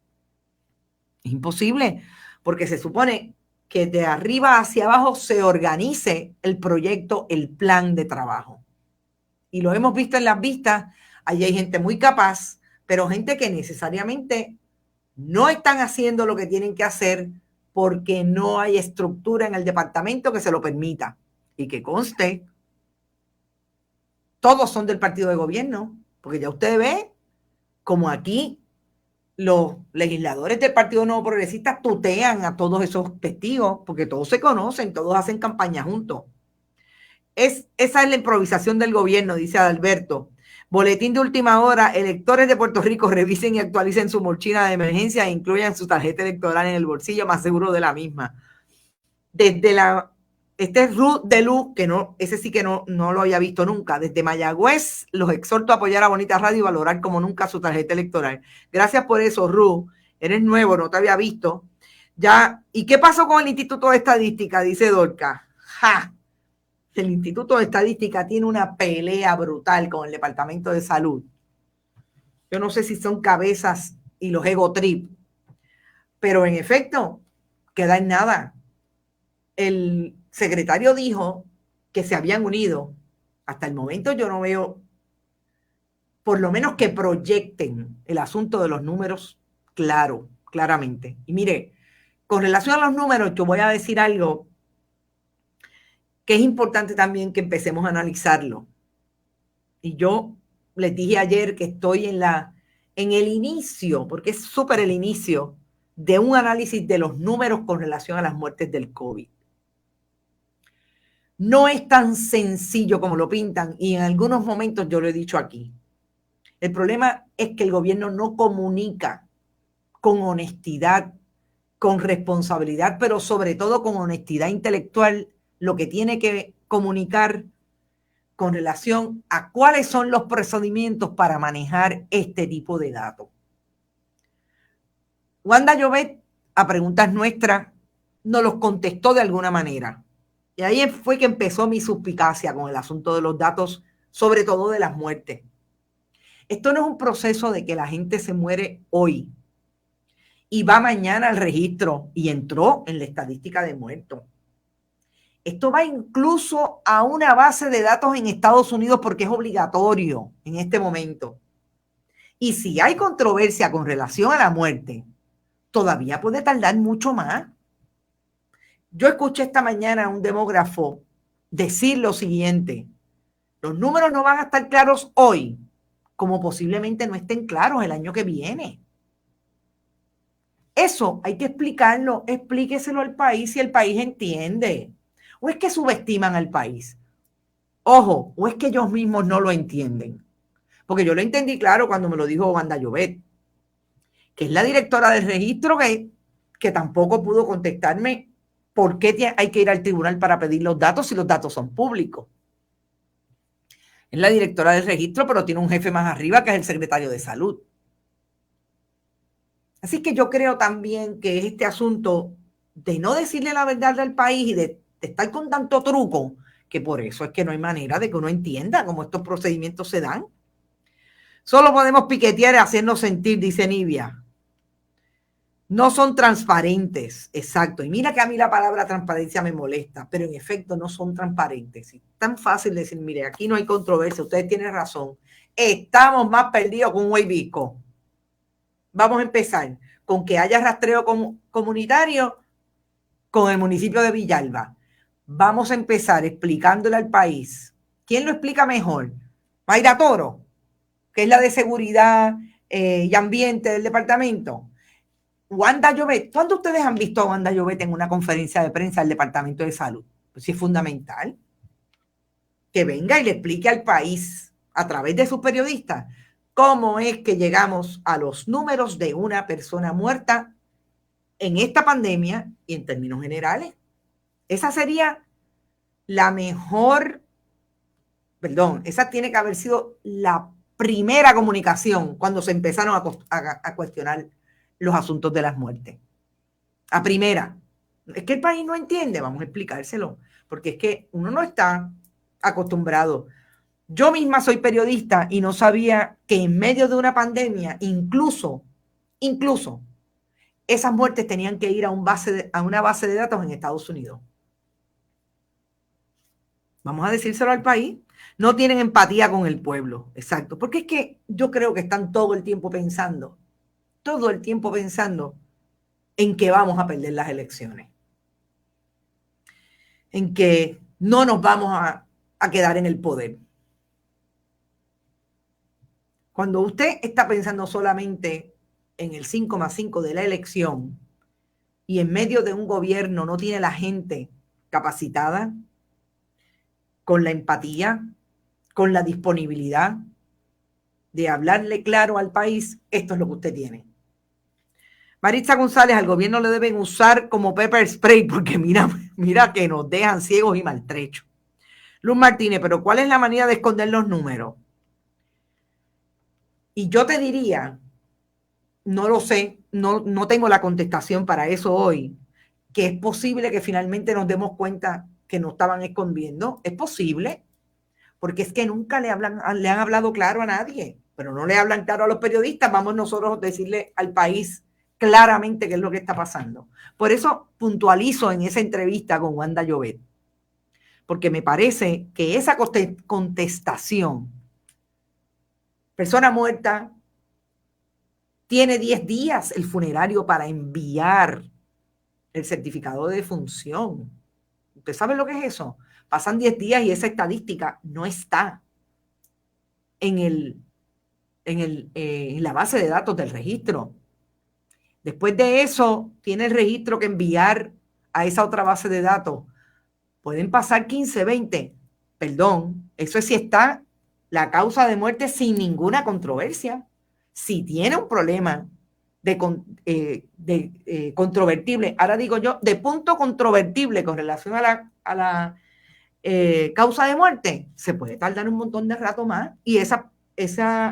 Es imposible, porque se supone que de arriba hacia abajo se organice el proyecto, el plan de trabajo. Y lo hemos visto en las vistas. Allí hay gente muy capaz, pero gente que necesariamente no están haciendo lo que tienen que hacer porque no hay estructura en el departamento que se lo permita. Y que conste, todos son del partido de gobierno, porque ya usted ve como aquí los legisladores del Partido Nuevo Progresista tutean a todos esos testigos, porque todos se conocen, todos hacen campaña juntos. Esa es la improvisación del gobierno, dice Adalberto. Boletín de última hora, electores de Puerto Rico revisen y actualicen su mochila de emergencia e incluyan su tarjeta electoral en el bolsillo más seguro de la misma. Este es Ruth de Luz, que no, ese sí que no lo había visto nunca. Desde Mayagüez los exhorto a apoyar a Bonita Radio y valorar como nunca su tarjeta electoral. Gracias por eso, Ruth. Eres nuevo, no te había visto. Ya, ¿y qué pasó con el Instituto de Estadística? Dice Dorca. ¡Ja! El Instituto de Estadística tiene una pelea brutal con el Departamento de Salud. Yo no sé si son cabezas y los ego trip, pero en efecto, queda en nada. El secretario dijo que se habían unido. Hasta el momento yo no veo, por lo menos que proyecten el asunto de los números claramente. Y mire, con relación a los números, yo voy a decir algo que es importante también que empecemos a analizarlo. Y yo les dije ayer que estoy en el inicio, porque es súper el inicio, de un análisis de los números con relación a las muertes del COVID. No es tan sencillo como lo pintan, y en algunos momentos yo lo he dicho aquí. El problema es que el gobierno no comunica con honestidad, con responsabilidad, pero sobre todo con honestidad intelectual, lo que tiene que comunicar con relación a cuáles son los procedimientos para manejar este tipo de datos. Wanda Llobet, a preguntas nuestras, nos los contestó de alguna manera. Y ahí fue que empezó mi suspicacia con el asunto de los datos, sobre todo de las muertes. Esto no es un proceso de que la gente se muere hoy y va mañana al registro y entró en la estadística de muertos. Esto va incluso a una base de datos en Estados Unidos porque es obligatorio en este momento. Y si hay controversia con relación a la muerte, todavía puede tardar mucho más. Yo escuché esta mañana a un demógrafo decir lo siguiente: los números no van a estar claros hoy, como posiblemente no estén claros el año que viene. Eso hay que explicarlo, explíqueselo al país si el país entiende. ¿O es que subestiman al país? Ojo, o es que ellos mismos no lo entienden. Porque yo lo entendí claro cuando me lo dijo Wanda Llobet, que es la directora del registro, que tampoco pudo contestarme por qué hay que ir al tribunal para pedir los datos si los datos son públicos. Es la directora del registro, pero tiene un jefe más arriba que es el secretario de salud. Así que yo creo también que este asunto de no decirle la verdad al país y de estar con tanto truco, que por eso es que no hay manera de que uno entienda cómo estos procedimientos se dan. Solo podemos piquetear y hacernos sentir, dice Nivia. No son transparentes, exacto. Y mira que a mí la palabra transparencia me molesta, pero en efecto no son transparentes. Es tan fácil decir, mire, aquí no hay controversia, ustedes tienen razón. Estamos más perdidos con un huevisco. Vamos a empezar con que haya rastreo comunitario con el municipio de Villalba. Vamos a empezar explicándole al país. ¿Quién lo explica mejor? Mayra Toro, que es la de seguridad y ambiente del departamento. Wanda Llobet. ¿Cuándo ustedes han visto a Wanda Llobet en una conferencia de prensa del Departamento de Salud? Pues sí, es fundamental que venga y le explique al país a través de sus periodistas cómo es que llegamos a los números de una persona muerta en esta pandemia y en términos generales. Esa sería la mejor, esa tiene que haber sido la primera comunicación cuando se empezaron a cuestionar los asuntos de las muertes. A primera. Es que el país no entiende, vamos a explicárselo, porque es que uno no está acostumbrado. Yo misma soy periodista y no sabía que en medio de una pandemia, incluso, esas muertes tenían que ir a una base de datos en Estados Unidos. Vamos a decírselo al país. No tienen empatía con el pueblo, exacto. Porque es que yo creo que están todo el tiempo pensando en que vamos a perder las elecciones, en que no nos vamos a quedar en el poder. Cuando usted está pensando solamente en el 5+5 de la elección y en medio de un gobierno no tiene la gente capacitada, con la empatía, con la disponibilidad de hablarle claro al país, esto es lo que usted tiene. Maritza González, al gobierno le deben usar como pepper spray porque mira que nos dejan ciegos y maltrechos. Luz Martínez, pero ¿cuál es la manera de esconder los números? Y yo te diría, no lo sé, no tengo la contestación para eso hoy, que es posible que finalmente nos demos cuenta que nos estaban escondiendo. Es posible, porque es que nunca le han hablado claro a nadie, pero no le hablan claro a los periodistas. Vamos nosotros a decirle al país claramente qué es lo que está pasando. Por eso puntualizo en esa entrevista con Wanda Llobet, porque me parece que esa contestación, persona muerta, tiene 10 días el funerario para enviar el certificado de defunción. ¿Usted sabe lo que es eso? Pasan 10 días y esa estadística no está en la base de datos del registro. Después de eso, tiene el registro que enviar a esa otra base de datos. Pueden pasar 15, 20. Perdón, eso es si está la causa de muerte sin ninguna controversia. Si tiene un problema controvertible, ahora digo yo, de punto controvertible con relación a la causa de muerte, se puede tardar un montón de rato más y esa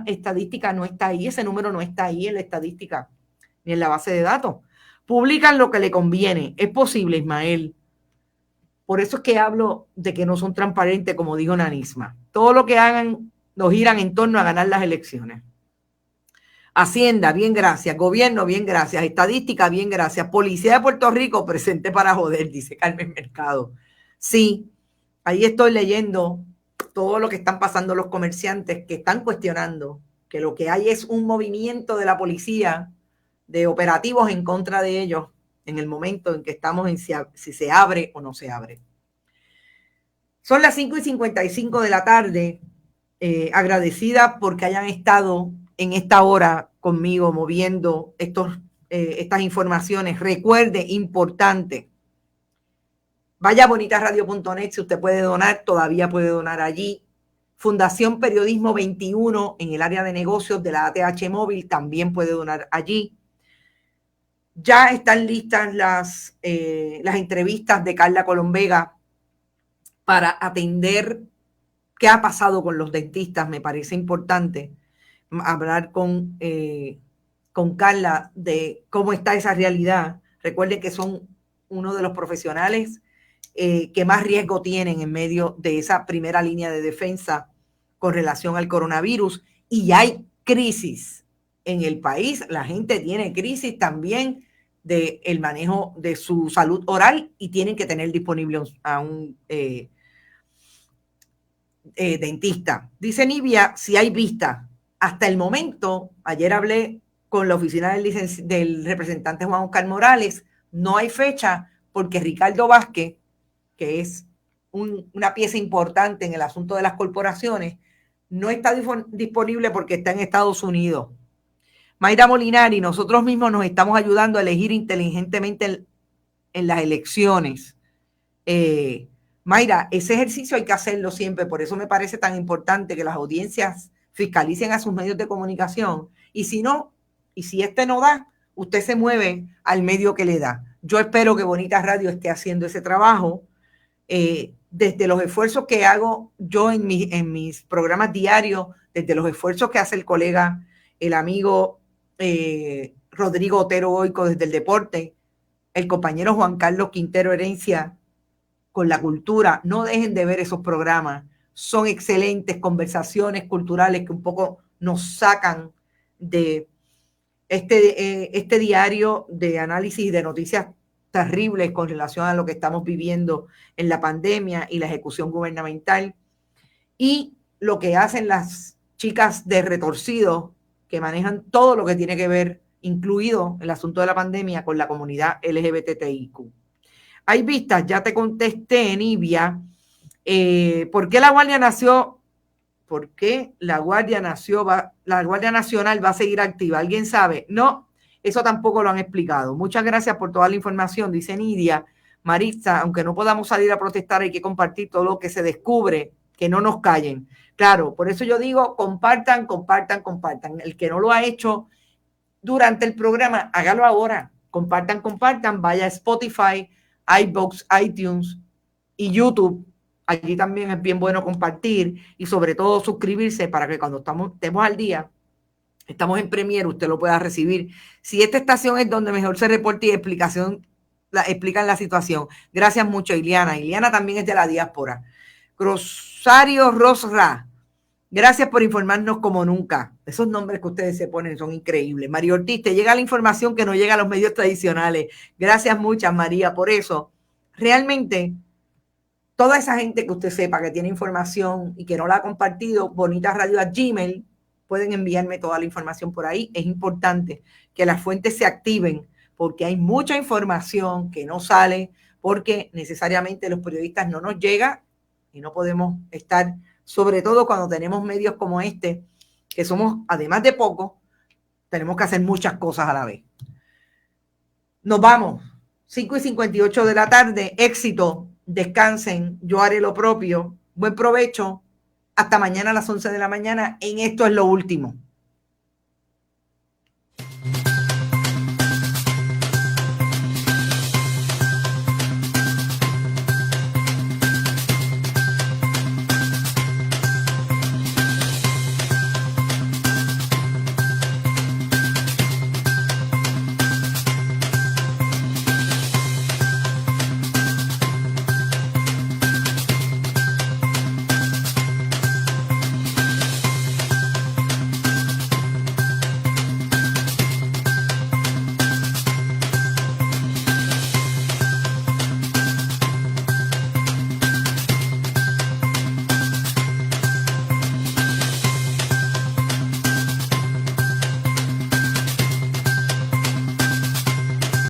estadística no está ahí, ese número no está ahí en la estadística ni en la base de datos. Publican lo que le conviene. Es posible, Ismael. Por eso es que hablo de que no son transparentes, como dijo Nanisma. Todo lo que hagan nos giran en torno a ganar las elecciones. Hacienda, bien, gracias. Gobierno, bien, gracias. Estadística, bien, gracias. Policía de Puerto Rico, presente para joder, dice Carmen Mercado. Sí, ahí estoy leyendo todo lo que están pasando los comerciantes que están cuestionando que lo que hay es un movimiento de la policía de operativos en contra de ellos en el momento en que estamos en si se abre o no se abre. Son las 5:55 de la tarde. Agradecida porque hayan estado en esta hora conmigo moviendo estas informaciones. Recuerde, importante, vaya a bonitasradio.net si usted puede donar, todavía puede donar allí. Fundación Periodismo 21 en el área de negocios de la ATH Móvil también puede donar allí. Ya están listas las entrevistas de Carla Colón Vega para atender qué ha pasado con los dentistas. Me parece importante hablar con Carla de cómo está esa realidad. Recuerden que son uno de los profesionales que más riesgo tienen en medio de esa primera línea de defensa con relación al coronavirus, y hay crisis en el país. La gente tiene crisis también del manejo de su salud oral y tienen que tener disponible a un dentista. Dice Nivia, si hay vista. Hasta el momento, ayer hablé con la oficina del representante Juan Oscar Morales, no hay fecha porque Ricardo Vázquez, que es una pieza importante en el asunto de las corporaciones, no está disponible porque está en Estados Unidos. Mayra Molinari, nosotros mismos nos estamos ayudando a elegir inteligentemente en las elecciones. Mayra, ese ejercicio hay que hacerlo siempre, por eso me parece tan importante que las audiencias fiscalicen a sus medios de comunicación, y si no, y si no da, usted se mueve al medio que le da. Yo espero que Bonita Radio esté haciendo ese trabajo. Desde los esfuerzos que hago yo en mis programas diarios, desde los esfuerzos que hace el colega, el amigo Rodrigo Otero Goico desde el deporte, el compañero Juan Carlos Quintero Herencia con la cultura, no dejen de ver esos programas, son excelentes conversaciones culturales que un poco nos sacan de este diario de análisis de noticias terribles con relación a lo que estamos viviendo en la pandemia y la ejecución gubernamental, y lo que hacen las chicas de Retorcidos, que manejan todo lo que tiene que ver, incluido el asunto de la pandemia, con la comunidad LGBTIQ. Hay vistas, ya te contesté, Nivia. ¿Por qué la Guardia Nacional? ¿Por qué la Guardia Nacional va a seguir activa? ¿Alguien sabe? No, eso tampoco lo han explicado. Muchas gracias por toda la información, dice Nidia. Maritza, aunque no podamos salir a protestar, hay que compartir todo lo que se descubre, que no nos callen. Claro, por eso yo digo, compartan. El que no lo ha hecho durante el programa, hágalo ahora. Compartan, vaya a Spotify, iVoox, iTunes y YouTube. Allí también es bien bueno compartir y sobre todo suscribirse para que cuando estemos al día, estamos en Premiere, usted lo pueda recibir. Si esta estación es donde mejor se reporta y explican la situación. Gracias mucho, Iliana. Iliana también es de la diáspora. Rosario Rosra, gracias por informarnos como nunca. Esos nombres que ustedes se ponen son increíbles. María Ortiz, te llega la información que no llega a los medios tradicionales. Gracias muchas, María, por eso. Realmente, toda esa gente que usted sepa que tiene información y que no la ha compartido, bonitasradio@gmail.com, pueden enviarme toda la información por ahí. Es importante que las fuentes se activen porque hay mucha información que no sale, porque necesariamente los periodistas no nos llega y no podemos estar, sobre todo cuando tenemos medios como este, que somos, además de poco, tenemos que hacer muchas cosas a la vez. Nos vamos. 5:58 de la tarde. Éxito. Descansen. Yo haré lo propio. Buen provecho. Hasta mañana a las 11 de la mañana en Esto es lo Último.